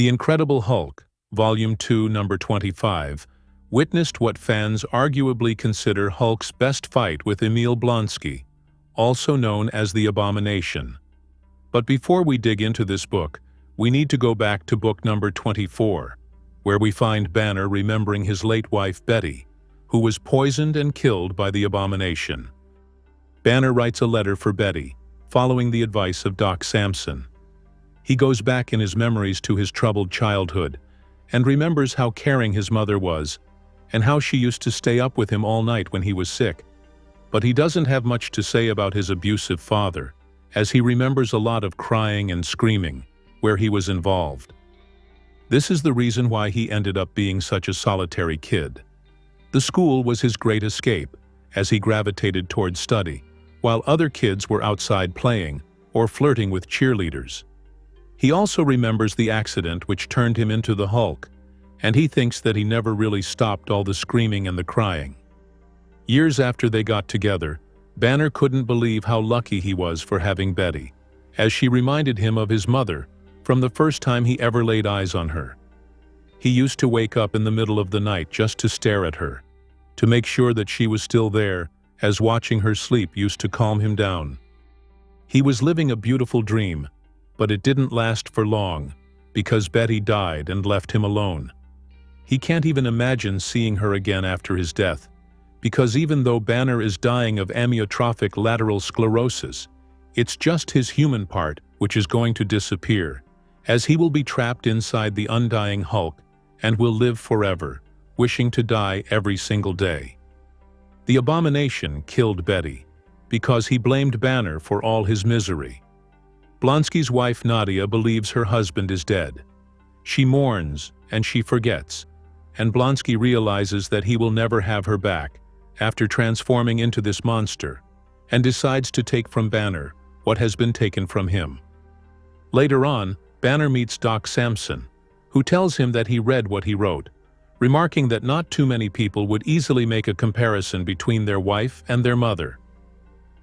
The Incredible Hulk, Volume 2, Number 25, witnessed what fans arguably consider Hulk's best fight with Emil Blonsky, also known as the Abomination. But before we dig into this book, we need to go back to book number 24, where we find Banner remembering his late wife Betty, who was poisoned and killed by the Abomination. Banner writes a letter for Betty, following the advice of Doc Samson. He goes back in his memories to his troubled childhood and remembers how caring his mother was and how she used to stay up with him all night when he was sick. But he doesn't have much to say about his abusive father, as he remembers a lot of crying and screaming where he was involved. This is the reason why he ended up being such a solitary kid. The school was his great escape, as he gravitated towards study, while other kids were outside playing or flirting with cheerleaders. He also remembers the accident which turned him into the Hulk, and he thinks that he never really stopped all the screaming and the crying. Years after they got together, Banner couldn't believe how lucky he was for having Betty, as she reminded him of his mother from the first time he ever laid eyes on her. He used to wake up in the middle of the night just to stare at her, to make sure that she was still there, as watching her sleep used to calm him down. He was living a beautiful dream, but it didn't last for long, because Betty died and left him alone. He can't even imagine seeing her again after his death, because even though Banner is dying of amyotrophic lateral sclerosis, it's just his human part which is going to disappear, as he will be trapped inside the undying Hulk and will live forever, wishing to die every single day. The Abomination killed Betty because he blamed Banner for all his misery. Blonsky's wife Nadia believes her husband is dead. She mourns and she forgets, and Blonsky realizes that he will never have her back after transforming into this monster, and decides to take from Banner what has been taken from him. Later on, Banner meets Doc Samson, who tells him that he read what he wrote, remarking that not too many people would easily make a comparison between their wife and their mother.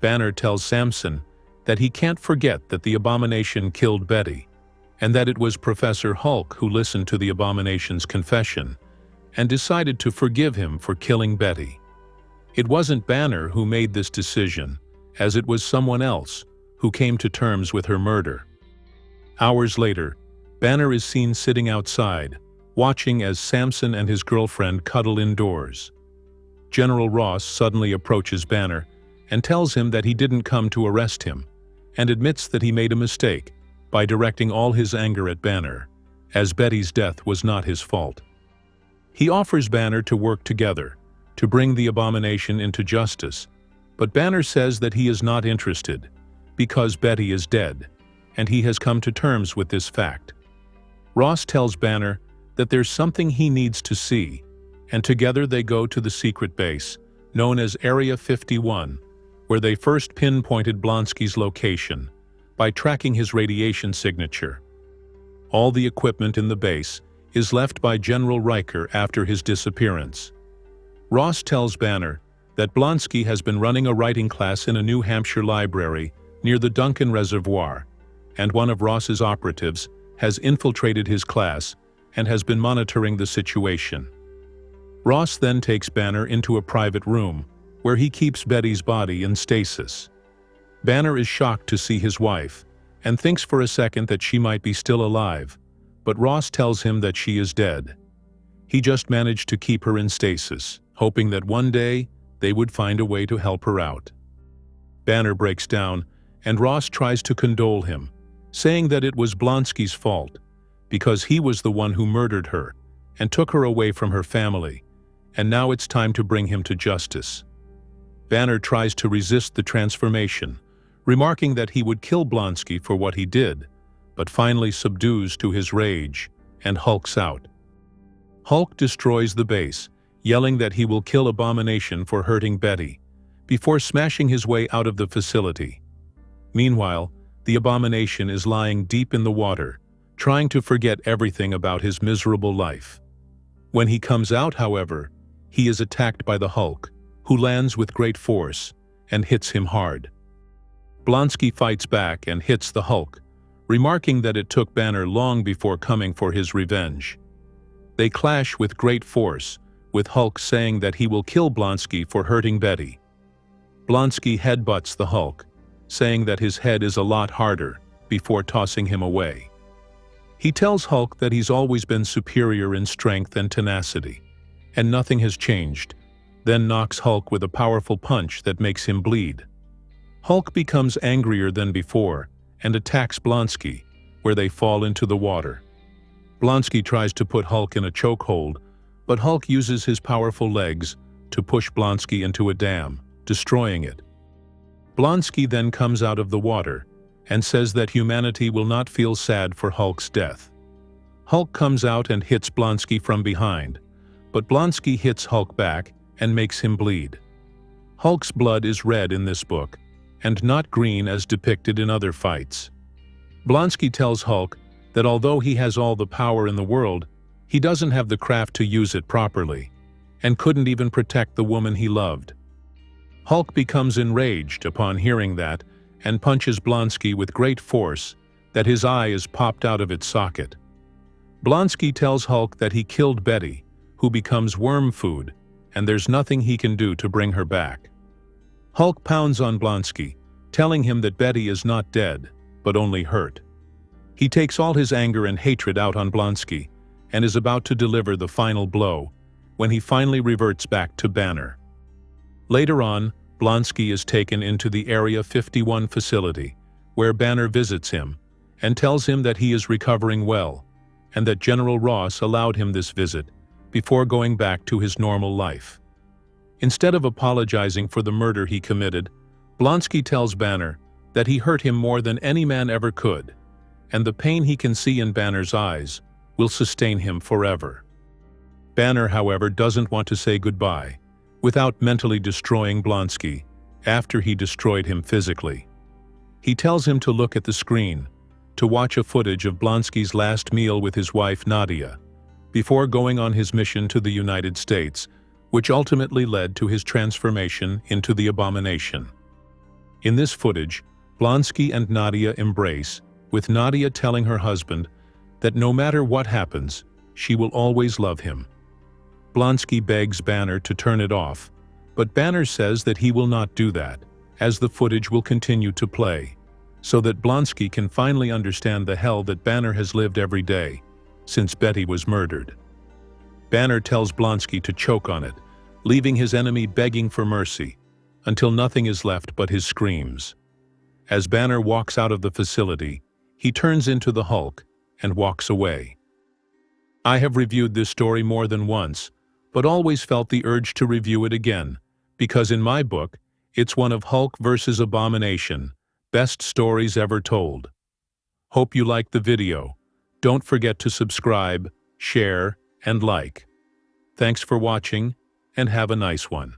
Banner tells Samson that he can't forget that the Abomination killed Betty, and that it was Professor Hulk who listened to the Abomination's confession and decided to forgive him for killing Betty. It wasn't Banner who made this decision, as it was someone else who came to terms with her murder. Hours later, Banner is seen sitting outside, watching as Samson and his girlfriend cuddle indoors. General Ross suddenly approaches Banner and tells him that he didn't come to arrest him, and admits that he made a mistake by directing all his anger at Banner, as Betty's death was not his fault. He offers Banner to work together to bring the Abomination into justice, but Banner says that he is not interested because Betty is dead, and he has come to terms with this fact. Ross tells Banner that there's something he needs to see, and together they go to the secret base, known as Area 51, where they first pinpointed Blonsky's location by tracking his radiation signature. All the equipment in the base is left by General Riker after his disappearance. Ross tells Banner that Blonsky has been running a writing class in a New Hampshire library near the Duncan Reservoir, and one of Ross's operatives has infiltrated his class and has been monitoring the situation. Ross then takes Banner into a private room where he keeps Betty's body in stasis. Banner is shocked to see his wife and thinks for a second that she might be still alive, but Ross tells him that she is dead. He just managed to keep her in stasis, hoping that one day they would find a way to help her out. Banner breaks down, and Ross tries to condole him, saying that it was Blonsky's fault, because he was the one who murdered her and took her away from her family, and now it's time to bring him to justice. Banner tries to resist the transformation, remarking that he would kill Blonsky for what he did, but finally subdues to his rage and hulks out. Hulk destroys the base, yelling that he will kill Abomination for hurting Betty, before smashing his way out of the facility. Meanwhile, the Abomination is lying deep in the water, trying to forget everything about his miserable life. When he comes out, however, he is attacked by the Hulk, who lands with great force and hits him hard. Blonsky fights back and hits the Hulk, remarking that it took Banner long before coming for his revenge. They clash with great force, with Hulk saying that he will kill Blonsky for hurting Betty. Blonsky headbutts the Hulk, saying that his head is a lot harder, before tossing him away. He tells Hulk that he's always been superior in strength and tenacity, and nothing has changed, then knocks Hulk with a powerful punch that makes him bleed. Hulk becomes angrier than before and attacks Blonsky, where they fall into the water. Blonsky tries to put Hulk in a chokehold, but Hulk uses his powerful legs to push Blonsky into a dam, destroying it. Blonsky then comes out of the water and says that humanity will not feel sad for Hulk's death. Hulk comes out and hits Blonsky from behind, but Blonsky hits Hulk back and makes him bleed. Hulk's blood is red in this book, and not green as depicted in other fights. Blonsky tells Hulk that although he has all the power in the world, he doesn't have the craft to use it properly, and couldn't even protect the woman he loved. Hulk becomes enraged upon hearing that and punches Blonsky with great force that his eye is popped out of its socket. Blonsky tells Hulk that he killed Betty, who becomes worm food, and there's nothing he can do to bring her back. Hulk pounds on Blonsky, telling him that Betty is not dead, but only hurt. He takes all his anger and hatred out on Blonsky and is about to deliver the final blow when he finally reverts back to Banner. Later on, Blonsky is taken into the Area 51 facility, where Banner visits him and tells him that he is recovering well and that General Ross allowed him this visit before going back to his normal life. Instead of apologizing for the murder he committed, Blonsky tells Banner that he hurt him more than any man ever could, and the pain he can see in Banner's eyes will sustain him forever. Banner, however, doesn't want to say goodbye without mentally destroying Blonsky after he destroyed him physically. He tells him to look at the screen, to watch a footage of Blonsky's last meal with his wife Nadia, before going on his mission to the United States, which ultimately led to his transformation into the Abomination. In this footage, Blonsky and Nadia embrace, with Nadia telling her husband that no matter what happens, she will always love him. Blonsky begs Banner to turn it off, but Banner says that he will not do that, as the footage will continue to play, so that Blonsky can finally understand the hell that Banner has lived every day, since Betty was murdered. Banner tells Blonsky to choke on it, leaving his enemy begging for mercy, until nothing is left but his screams. As Banner walks out of the facility, he turns into the Hulk and walks away. I have reviewed this story more than once, but always felt the urge to review it again, because in my book, it's one of Hulk vs. Abomination, best stories ever told. Hope you liked the video. Don't forget to subscribe, share, and like. Thanks for watching, and have a nice one.